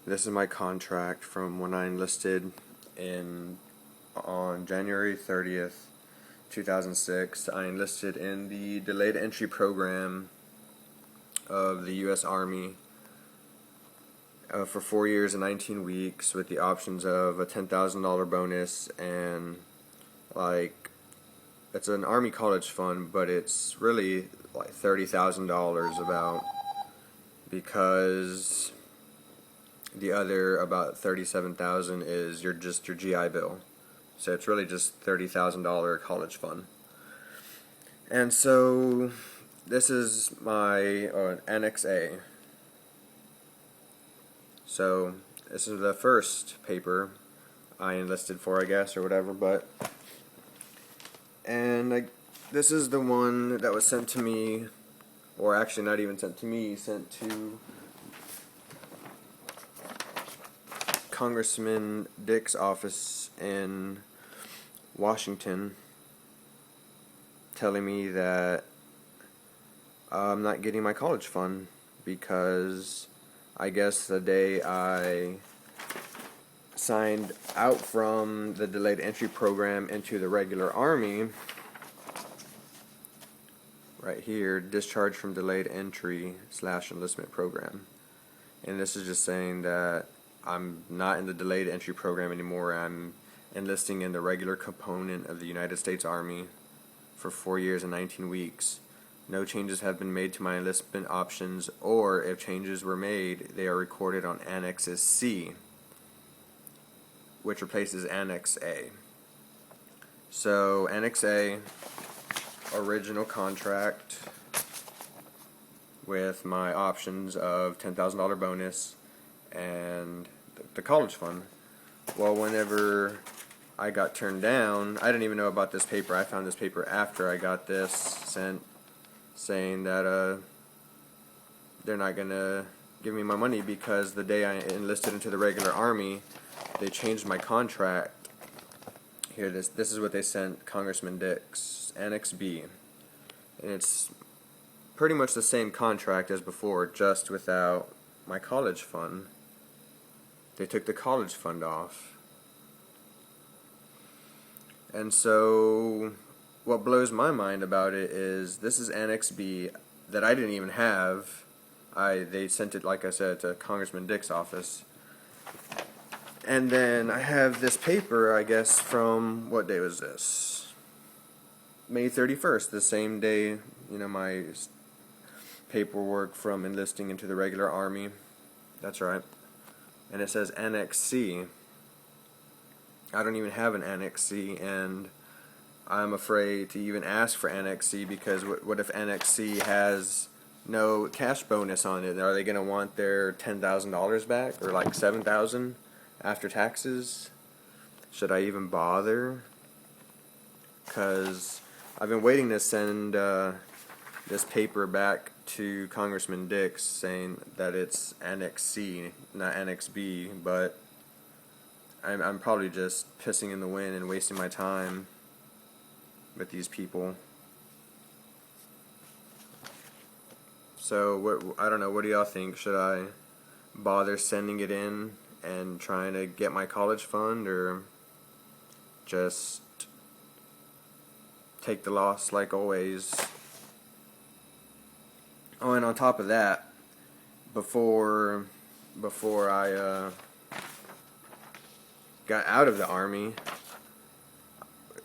This is my contract from when I enlisted on January 30th, 2006. I enlisted in the delayed entry program of the U.S. Army for 4 years and 19 weeks with the options of a $10,000 bonus and it's an Army college fund, but it's really like $30,000 about, because the other about $37,000 is your GI Bill. So it's really just $30,000 college fund. And so this is my Annex A. So this is the first paper I enlisted for, I guess, or whatever. This is the one that was sent to me, or actually not even sent to me, sent to Congressman Dick's office in Washington, telling me that I'm not getting my college fund because I guess the day I signed out from the delayed entry program into the regular Army, right here, discharged from delayed entry / enlistment program. And this is just saying that I'm not in the delayed entry program anymore. I'm enlisting in the regular component of the United States Army for 4 years and 19 weeks. No changes have been made to my enlistment options, or if changes were made, they are recorded on Annexes C, which replaces Annex A. So Annex A, original contract with my options of $10,000 bonus and the college fund. Well, whenever I got turned down, I didn't even know about this paper. I found this paper after I got this sent, saying that they're not gonna give me my money because the day I enlisted into the regular Army, they changed my contract. Here, this is what they sent Congressman Dick's, Annex B, and it's pretty much the same contract as before, just without my college fund. They took the college fund off. And so what blows my mind about it is this is Annex B that I didn't even have. They sent it, like I said, to Congressman Dick's office. And then I have this paper, I guess, from, what day was this? May 31st, the same day, my paperwork from enlisting into the regular Army. That's right. And it says Annex C. I don't even have an Annex C, and I'm afraid to even ask for Annex C, because what if Annex C has no cash bonus on it? Are they going to want their $10,000 back, or like $7,000 after taxes? Should I even bother? Because I've been waiting to send this paper back to Congressman Dix saying that it's Annex C, not Annex B, but I'm probably just pissing in the wind and wasting my time with these people. So I don't know, what do y'all think? Should I bother sending it in and trying to get my college fund, or just take the loss like always? Oh, and on top of that, before I got out of the Army,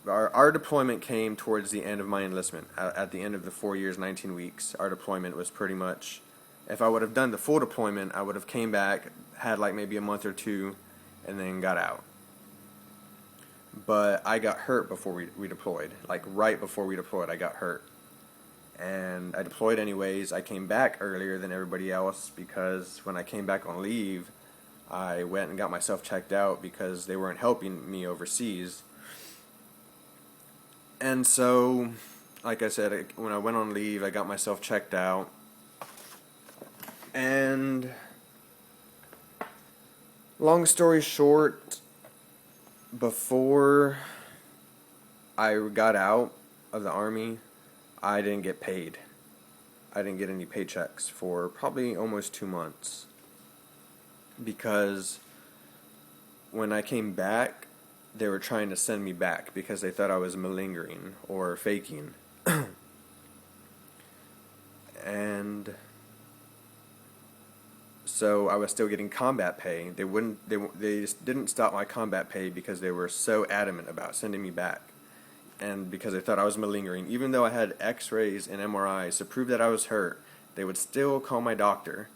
our deployment came towards the end of my enlistment. At the end of the 4 years, 19 weeks, our deployment was pretty much, if I would have done the full deployment, I would have came back, had like maybe a month or two, and then got out. But I got hurt before we deployed. Like right before we deployed, I got hurt. And I deployed anyways. I came back earlier than everybody else because when I came back on leave, I went and got myself checked out because they weren't helping me overseas. And so, like I said, when I went on leave, I got myself checked out. And long story short, before I got out of the Army, I didn't get paid. I didn't get any paychecks for probably almost 2 months. because when I came back, they were trying to send me back because they thought I was malingering or faking. And so I was still getting combat pay. They just didn't stop my combat pay because they were so adamant about sending me back. And because they thought I was malingering, even though I had x-rays and MRIs to prove that I was hurt, they would still call my doctor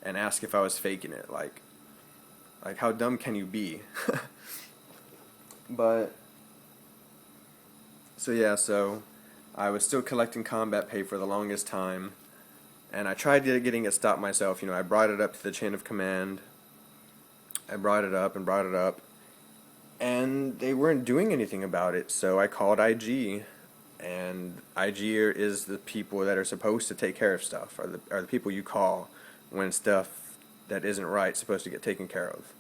and ask if I was faking it. Like how dumb can you be? But so I was still collecting combat pay for the longest time, and I tried getting it stopped myself. I brought it up to the chain of command. I brought it up and brought it up, and they weren't doing anything about it. So I called IG, and IG is the people that are supposed to take care of stuff, are the people you call when stuff that isn't right is supposed to get taken care of.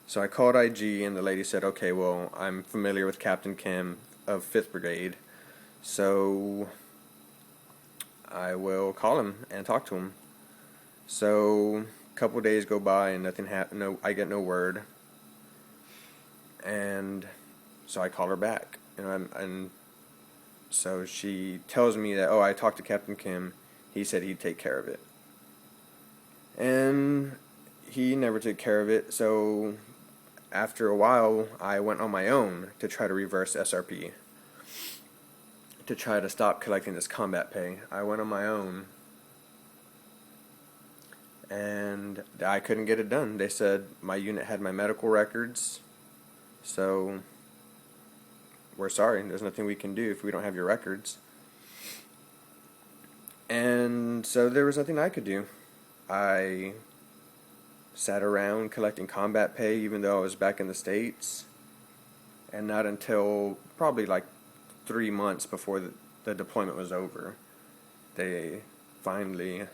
So I called IG, and the lady said, okay, well, I'm familiar with Captain Kim of 5th Brigade, so I will call him and talk to him. So a couple days go by, and nothing happened. I get no word. And so I call her back, and so she tells me that, I talked to Captain Kim. He said he'd take care of it. And he never took care of it, so after a while, I went on my own to try to reverse SRP, to try to stop collecting this combat pay. I went on my own, and I couldn't get it done. They said my unit had my medical records, so we're sorry, there's nothing we can do if we don't have your records. And so there was nothing I could do. I sat around collecting combat pay even though I was back in the States, and not until probably like 3 months before the deployment was over, we finally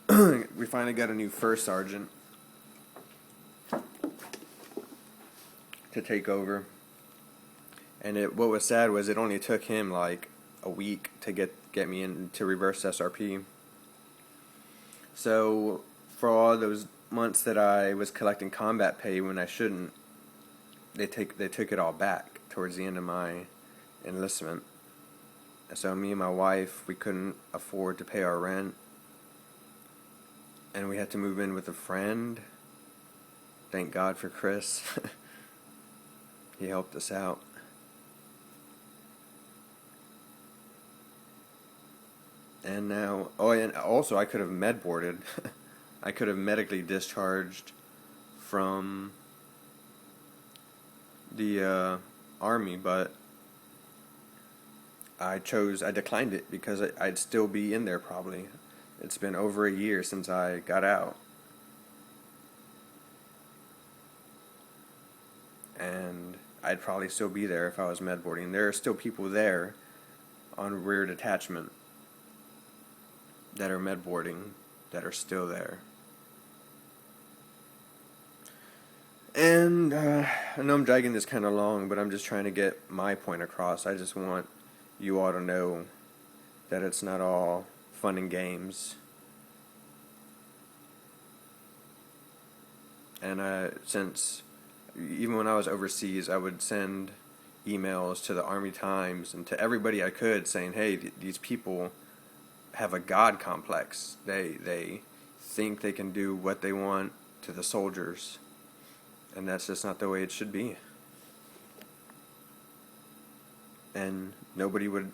got a new first sergeant to take over. And what was sad was it only took him like a week to get me into reverse SRP. So for all those months that I was collecting combat pay when I shouldn't, they took it all back towards the end of my enlistment. So me and my wife, we couldn't afford to pay our rent, and we had to move in with a friend. Thank God for Chris. He helped us out. And now, and also I could have med boarded. I could have medically discharged from the Army, but I declined it because I'd still be in there probably. It's been over a year since I got out. And I'd probably still be there if I was med boarding. There are still people there on rear detachment that are med boarding that are still there. And I know I'm dragging this kind of long, but I'm just trying to get my point across. I just want you all to know that it's not all fun and games. And since even when I was overseas, I would send emails to the Army Times and to everybody I could saying, hey, these people have a God complex. They think they can do what they want to the soldiers. And that's just not the way it should be. And nobody would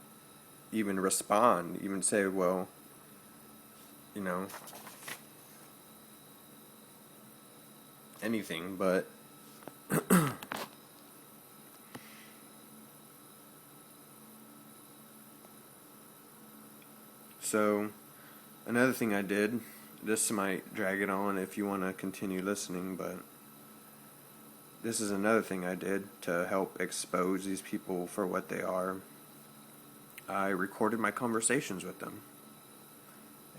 even respond, even say, well, anything, but so another thing I did, this might drag it on if you want to continue listening, but this is another thing I did to help expose these people for what they are. I recorded my conversations with them,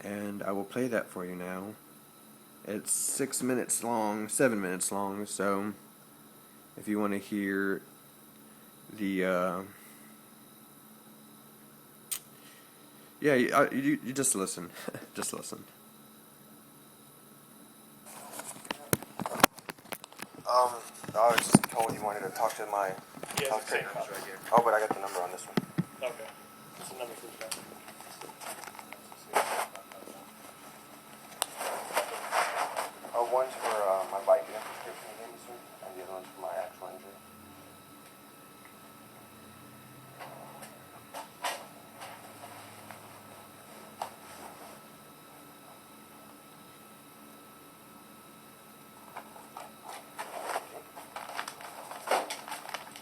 and I will play that for you now. It's 7 minutes long, so if you want to hear the, you just listen. Just listen. I was just told you wanted to talk to my. He has the same number right here. Oh, but I got the number on this one. Okay. What's the number for the guy? One's for my bike identification again, and the other one's for my actual injury.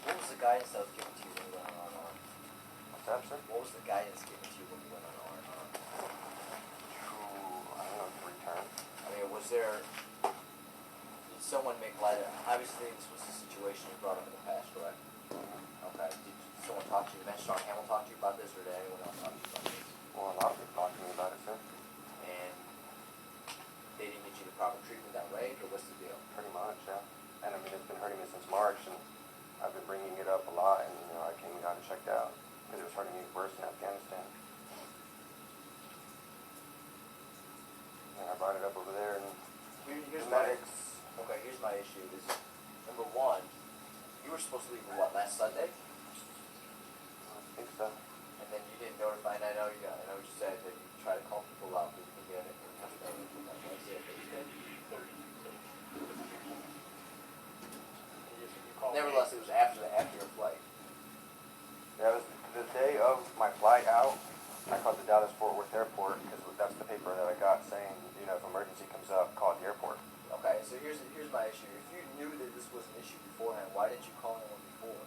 What was the guidance that was given to you when you went on R&R? What's that, sir? What was the guidance given to you when you went on R&R? I don't know, 3 terms. I mean, was there... Did someone make light of... Obviously, this was a situation you brought up in the past, correct? Okay. Did someone talk to you? Did Sergeant Hamill talk to you about this, or did anyone else talk to you about this? Well, a lot of people talked to me about it, sir. And they didn't get you the proper treatment that way, or what's the deal? Pretty much, yeah. And I mean, it's been hurting me since March, and I've been bringing it up a lot, and I came and got it checked out because it was hurting me worse in Afghanistan. And I brought it up over there, and Here's the medics. Okay, here's my issue. Is number one, you were supposed to leave what, last Sunday? I think so. And then you didn't notify, and I know you said that you try to call people out, but you can get it in touch with them on Wednesday or Thursday. Nevertheless, it was after your flight. Yeah, it was the day of my flight out. I called the Dallas-Fort Worth Airport because that's the paper that I got saying, if emergency comes up, call the airport. Okay, so here's my issue. If you knew that this was an issue beforehand, why didn't you call anyone before?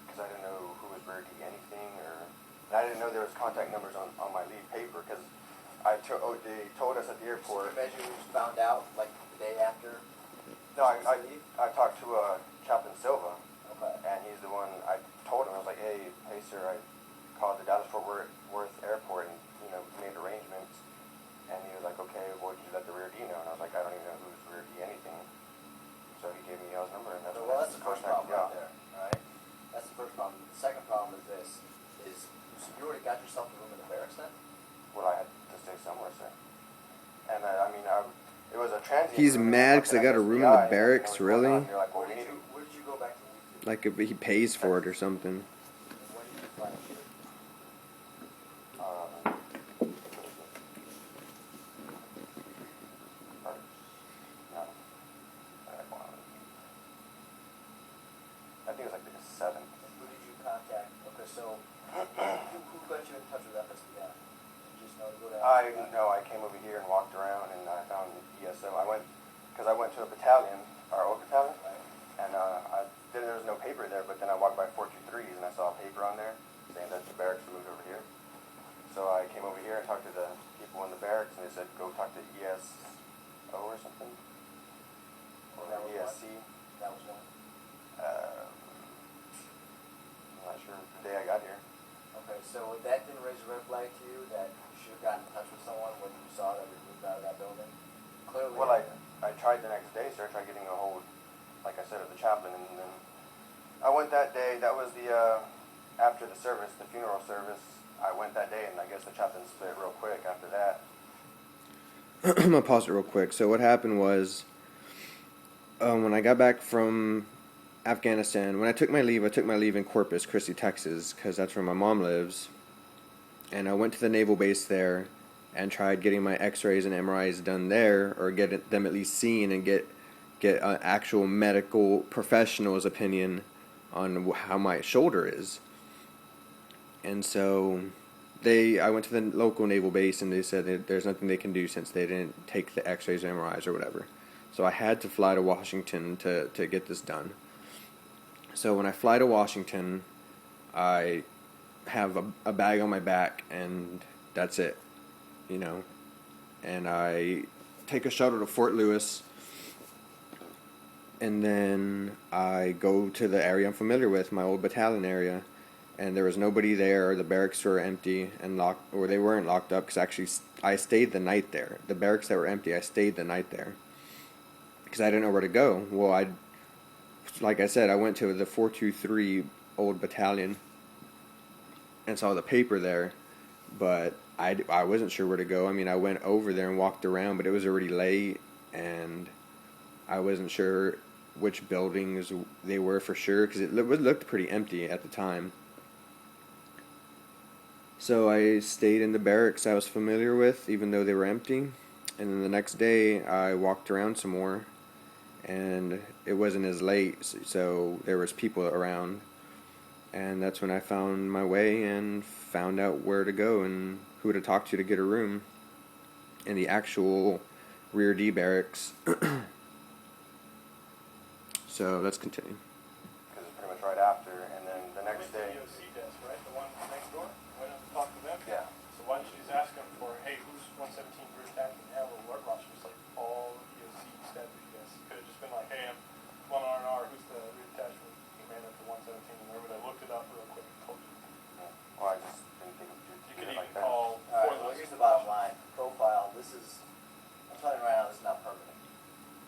Because I didn't know who was rare to anything, and I didn't know there was contact numbers on my leave paper because they told us at the airport. So you imagine you just found out like the day after? No, I talked to Chaplain Silva, okay, and he's the one. I told him, I was like, hey sir, I called the Dallas-Fort Worth Airport and made arrangements. And he was like, okay, well, did you let the rear D know? And I was like, I don't even know who's rear D anything. So he gave me y'all's number, and that's well, that's the first problem y'all. right there, alright? That's the first problem. The second problem is this, so you already got yourself a room in the barracks then? Well, I had to stay somewhere, sir. And it was a transient. He's mad because I got a room in the barracks, really? Like, well, Where did you go back to leave to? Like if he pays for it or something. When did you fly to? I think it was like the 7th. Who did you contact? Okay, so who got you in touch with FSBI? You just know to go to FSBI? I came over here and walked around and I found ESO. I went to a battalion, our old battalion, Right. and there was no paper there, but then I walked by 423s and I saw a paper on there saying that the barracks were moved over here. So I came over here and talked to the people in the barracks and they said, go talk to ESO or something. Or That was ESC. That was one. I'm not sure the day I got here. Okay, so that didn't raise a red flag to you that you should have gotten in touch with someone when you saw that we moved out of that building? Clearly. Well, I tried the next day, so I tried getting a hold, like I said, of the chaplain, and then I went that day. That was the after the service, the funeral service. I went that day, and I guess the chaplain split real quick after that. I'm gonna pause it real quick. So what happened was, when I got back from Afghanistan, when I took my leave in Corpus Christi, Texas, because that's where my mom lives. And I went to the naval base there and tried getting my x-rays and MRIs done there, or get them at least seen and get an actual medical professional's opinion on how my shoulder is. And so I went to the local naval base and they said that there's nothing they can do since they didn't take the x-rays or MRIs or whatever. So I had to fly to Washington to get this done. So when I fly to Washington, I have a bag on my back and that's it, and I take a shuttle to Fort Lewis, and then I go to the area I'm familiar with, my old battalion area, and there was nobody there. The barracks were empty and locked, or they weren't locked up, because actually I stayed the night there. The barracks that were empty, I stayed the night there because I didn't know where to go. Well, like I said, I went to the 423 old battalion and saw the paper there, but I wasn't sure where to go. I mean, I went over there and walked around, but it was already late, and I wasn't sure which buildings they were for sure because it looked pretty empty at the time. So I stayed in the barracks I was familiar with, even though they were empty. And then the next day, I walked around some more, and it wasn't as late, so there was people around. And that's when I found my way and found out where to go and who to talk to get a room in the actual Rear D barracks. So let's continue. Because it's pretty much right after, and then the next day. The EOC desk, right? The one next door? Went up and talked to them? Yeah. So why don't you just ask them for, hey, who's 117 Rear Detachment? They have a work roster, just like all EOC staff, I guess. Could have just been like, hey, I'm one R&R, who's the Rear Detachment commander for 117? And wherever they looked it up real quick and told you. Well, I just didn't think You could even like that. call. Alright, well, here's the bottom line. Profile, I'm telling you right now, this is not permanent.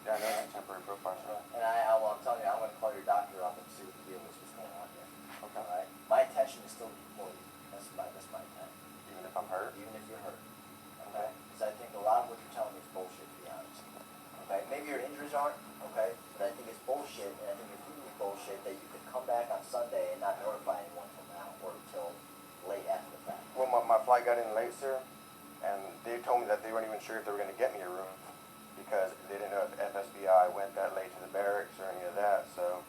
Yeah, I know it's a temporary profile. So. And well, I'm telling you, I'm going to call your doctor up and see what the deal is, what's going on here. Okay. Alright? My intention is still to deploy you. That's my intent. Even if I'm hurt? Even if you're hurt. Okay? Because I think a lot of what you're telling me is bullshit, to be honest. Okay? Maybe your injuries aren't, okay? But I think it's bullshit, and I think your food is bullshit that you could come back on Sunday and not notify anyone till now, or till late after the fact. Well, my flight got in late, sir, and they told me that they weren't even sure if they were going to get me a room because they didn't know if FSBI went that late to the barracks or any of that. So,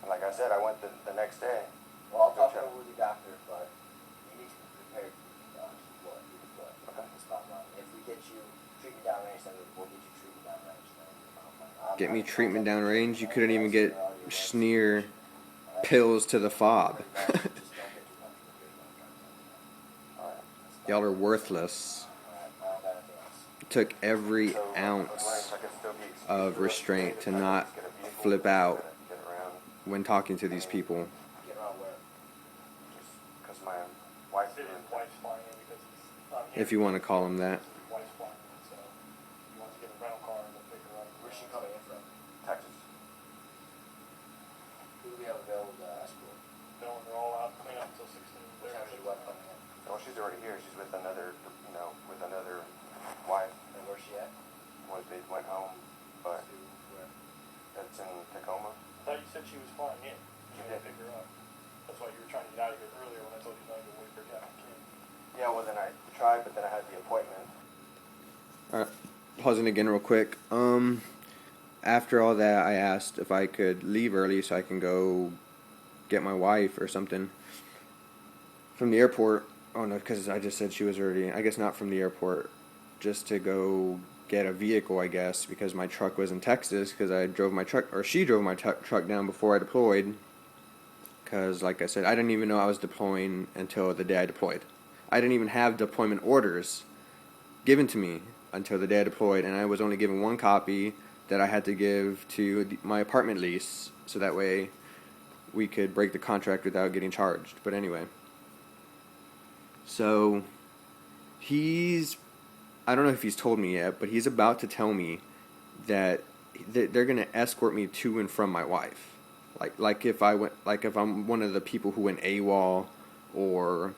and like I said, I went the next day. Well, I'll talk over with your doctor, but you need to be prepared to deploy. Okay. That's bottom line. If we get you treatment downrange, then we'll get you treatment downrange. Get me treatment downrange. You couldn't even get sneer pills to the fob. Y'all are worthless. Took every ounce of restraint to not flip out when talking to these people. Get around where? Because my wife His wife's flying in because he's not here. If you want to call them that. His wife's flying in, so he wants to get a rental car and they'll pick her up. Where's she coming in from? Texas. Who do we have available to escort? They're all out clean up until 16. What time is your wife coming in? Well, she's already here. She's with another, with another wife. And where's she at? Well, they went home, but To where? that's in Tacoma. I thought you said she was flying in. You had to pick her up. That's why you were trying to get out of here earlier when I told you not to wait for Captain King. Yeah, well, then I tried, but then I had the appointment. Alright, pausing again real quick. After all that, I asked if I could leave early so I can go get my wife or something from the airport. Oh no, because I just said she was already, I guess not from the airport, just to go get a vehicle, I guess, because my truck was in Texas, because I drove my truck, or she drove my truck down before I deployed, because, like I said, I didn't even know I was deploying until the day I deployed. I didn't even have deployment orders given to me until the day I deployed, and I was only given one copy that I had to give to my apartment lease, so that way we could break the contract without getting charged. But anyway, so I don't know if he's told me yet, but he's about to tell me that they're going to escort me to and from my wife. Like if I'm one of the people who went AWOL or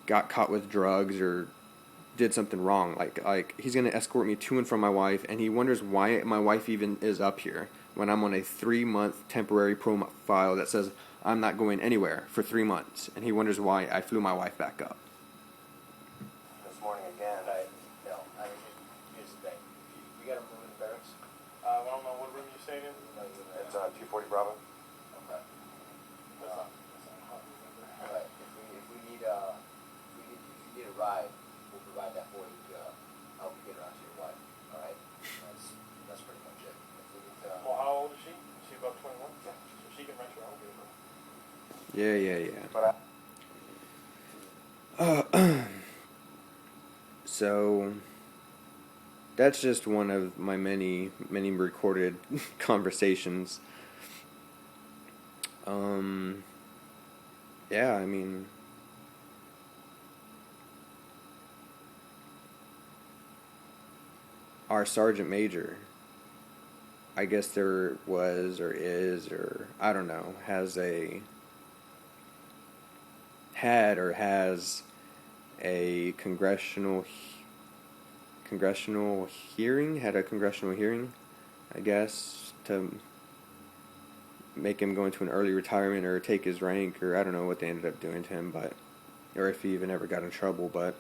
got caught with drugs or did something wrong, like he's going to escort me to and from my wife, and he wonders why my wife even is up here when I'm on a 3-month temporary profile that says I'm not going anywhere for 3 months, and he wonders why I flew my wife back up. This morning again. Here's the thing. You got a room in the barracks? I don't know what room you stayed in. It's 240 Bravo. Okay. That's not hard to remember. Alright, if you need a ride, we'll provide that for you to help you get around to your wife. Alright? That's pretty much it. If we need to, Well, how old is she? Is she about 21? Yeah. So she can rent her own vehicle. Yeah. But So that's just one of my many recorded conversations. Yeah, I mean, our sergeant major, I guess there was or is or I don't know, has a congressional hearing, had a congressional hearing I guess, to make him go into an early retirement or take his rank, or I don't know what they ended up doing to him, but or if he even ever got in trouble. But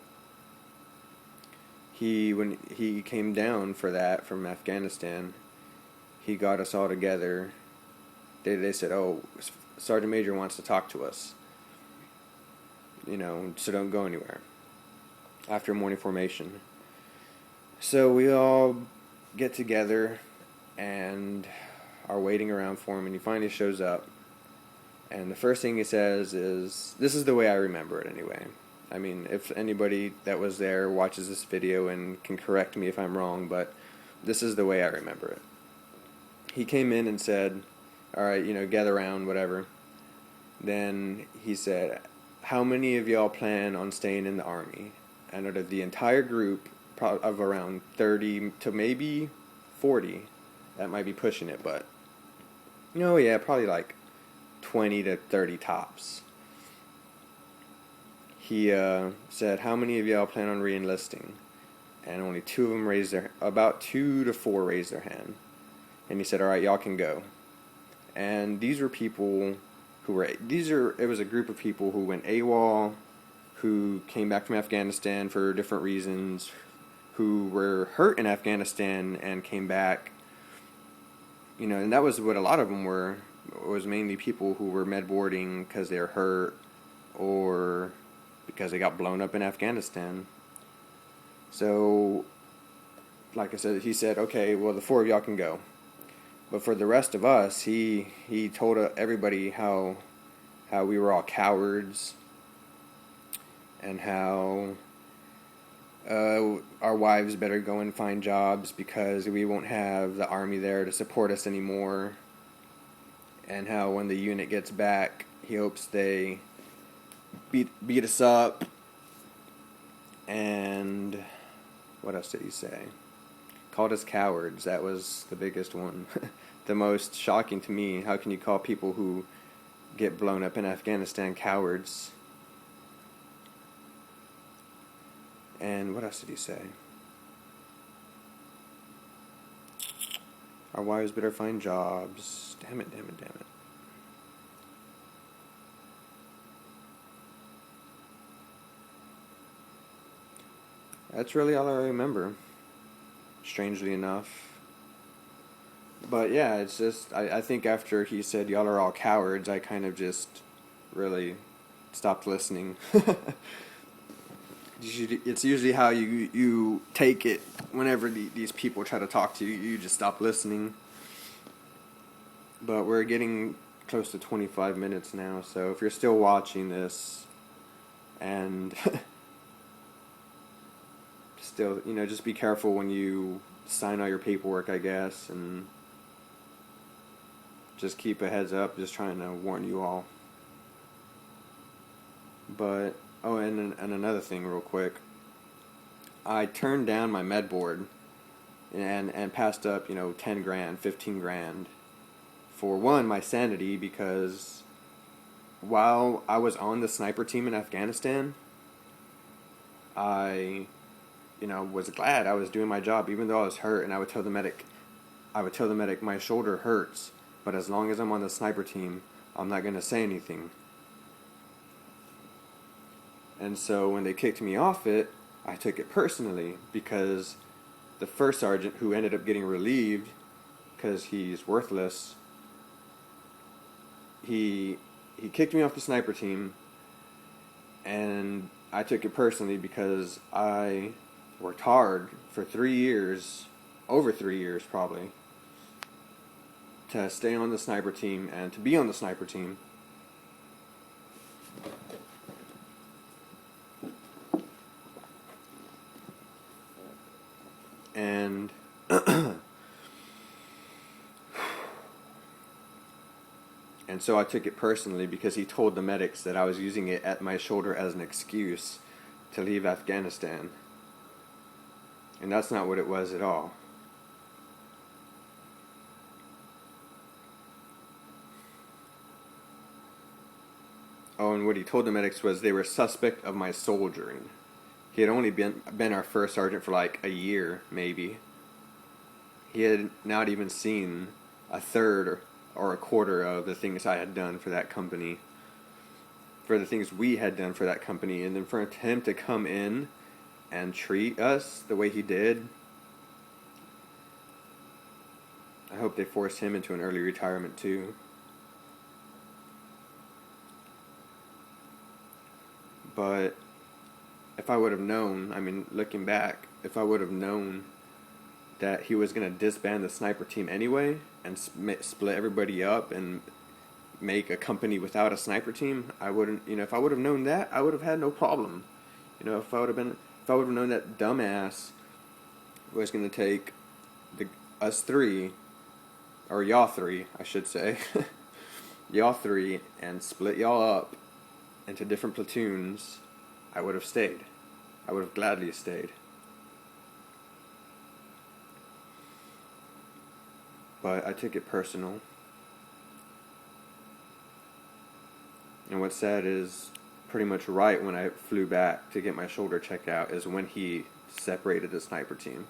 when he came down for that from Afghanistan, he got us all together. They said, "Oh, Sergeant Major wants to talk to us. So don't go anywhere." After morning formation, so we all get together and are waiting around for him, and he finally shows up. And the first thing he says is, this is the way I remember it anyway. I mean, if anybody that was there watches this video and can correct me if I'm wrong, but this is the way I remember it. He came in and said, all right, gather around, whatever. Then he said, how many of y'all plan on staying in the Army? And out of the entire group of around 30 to maybe 40, that might be pushing it, but yeah, probably like 20 to 30 tops. He said, how many of y'all plan on re-enlisting? And only two of them about 2 to 4 raised their hand. And he said, all right, y'all can go. And these were people it was a group of people who went AWOL, who came back from Afghanistan for different reasons, who were hurt in Afghanistan and came back. And that was what a lot of them were. It was mainly people who were med boarding because they were hurt or because they got blown up in Afghanistan. So, like I said, he said, okay, well, the 4 of y'all can go. But for the rest of us, he told everybody how we were all cowards and how our wives better go and find jobs because we won't have the Army there to support us anymore. And how when the unit gets back, he hopes they beat us up. And what else did he say? Called us cowards. That was the biggest one. The most shocking to me. How can you call people who get blown up in Afghanistan cowards? And what else did he say? Our wives better find jobs. Damn it. That's really all I remember, strangely enough. But yeah, it's just, I think after he said y'all are all cowards, I kind of just really stopped listening. It's usually how you take it whenever these people try to talk to you. You just stop listening. But we're getting close to 25 minutes now, so if you're still watching this and still, just be careful when you sign all your paperwork, I guess, and just keep a heads up, just trying to warn you all. But, and another thing real quick. I turned down my med board and passed up, 10 grand, 15 grand. For one, my sanity, because while I was on the sniper team in Afghanistan, I was glad I was doing my job, even though I was hurt, and I would tell the medic, my shoulder hurts, but as long as I'm on the sniper team, I'm not going to say anything. And so when they kicked me off it, I took it personally, because the first sergeant, who ended up getting relieved because he's worthless, he kicked me off the sniper team, and I took it personally because I worked hard for 3 years, over 3 years probably, to stay on the sniper team and to be on the sniper team. And and so I took it personally because he told the medics that I was using it at my shoulder as an excuse to leave Afghanistan. And that's not what it was at all. Oh, and what he told the medics was they were suspect of my soldiering. He had only been our first sergeant for like a year, maybe. he had not even seen a third or a quarter of the things I had done for that company, for the things we had done for that company, and then for him to come in and treat us the way he did. I hope they forced him into an early retirement too. But if I would have known, I mean, looking back, if I would have known that he was going to disband the sniper team anyway and split everybody up and make a company without a sniper team, I wouldn't, if I would have known that, I would have had no problem. If I would have known that dumbass was going to take us three, or y'all three, I should say, y'all three, and split y'all up into different platoons, I would have stayed. I would have gladly stayed. But I took it personal. And what's sad is, pretty much right when I flew back to get my shoulder checked out is when he separated the sniper team.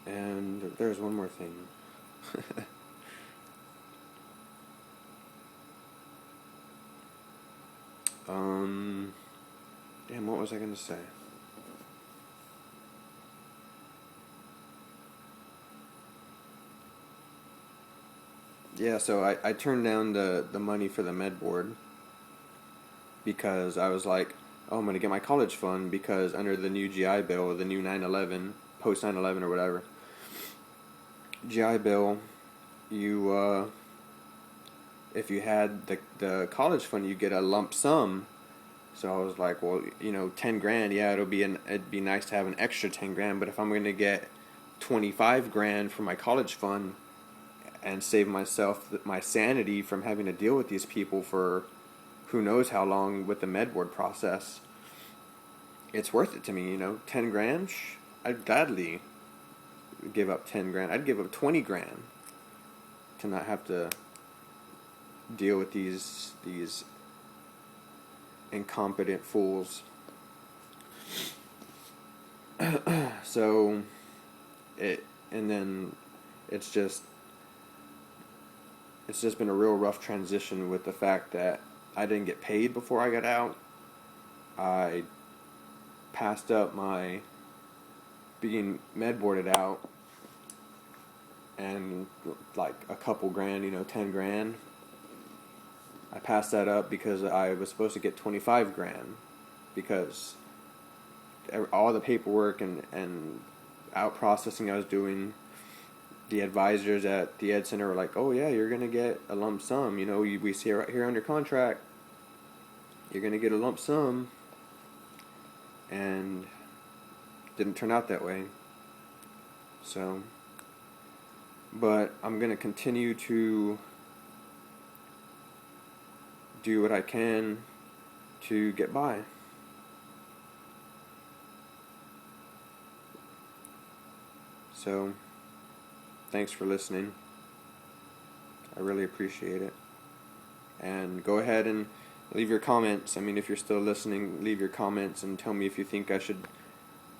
And there's one more thing. Damn, what was I going to say? Yeah, so I turned down the money for the med board because I was like, oh, I'm going to get my college fund because under the new GI Bill, the new 9/11, post 9/11 or whatever, GI Bill, you, if you had the college fund, you get a lump sum. So I was like, well, 10 grand, yeah, it'd be nice to have an extra 10 grand, but if I'm going to get 25 grand for my college fund and save myself my sanity from having to deal with these people for who knows how long with the med board process, it's worth it to me, 10 grand, I'd gladly give up 10 grand. I'd give up 20 grand to not have to deal with these incompetent fools. So it's just been a real rough transition with the fact that I didn't get paid before I got out. I passed up my being med boarded out and like a couple grand, 10 grand. I passed that up because I was supposed to get 25 grand because all the paperwork and out processing I was doing, the advisors at the Ed Center were like, oh yeah, you're going to get a lump sum. We see it right here under contract. You're going to get a lump sum. And didn't turn out that way. So, but I'm going to continue to do what I can to get by. So, thanks for listening. I really appreciate it. And go ahead and leave your comments. I mean, if you're still listening, leave your comments and tell me if you think I should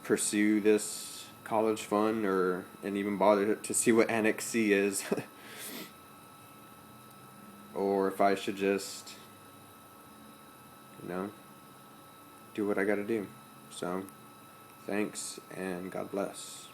pursue this college fund and even bother to see what Annex C is. Or if I should just do what I gotta do. So, thanks and God bless.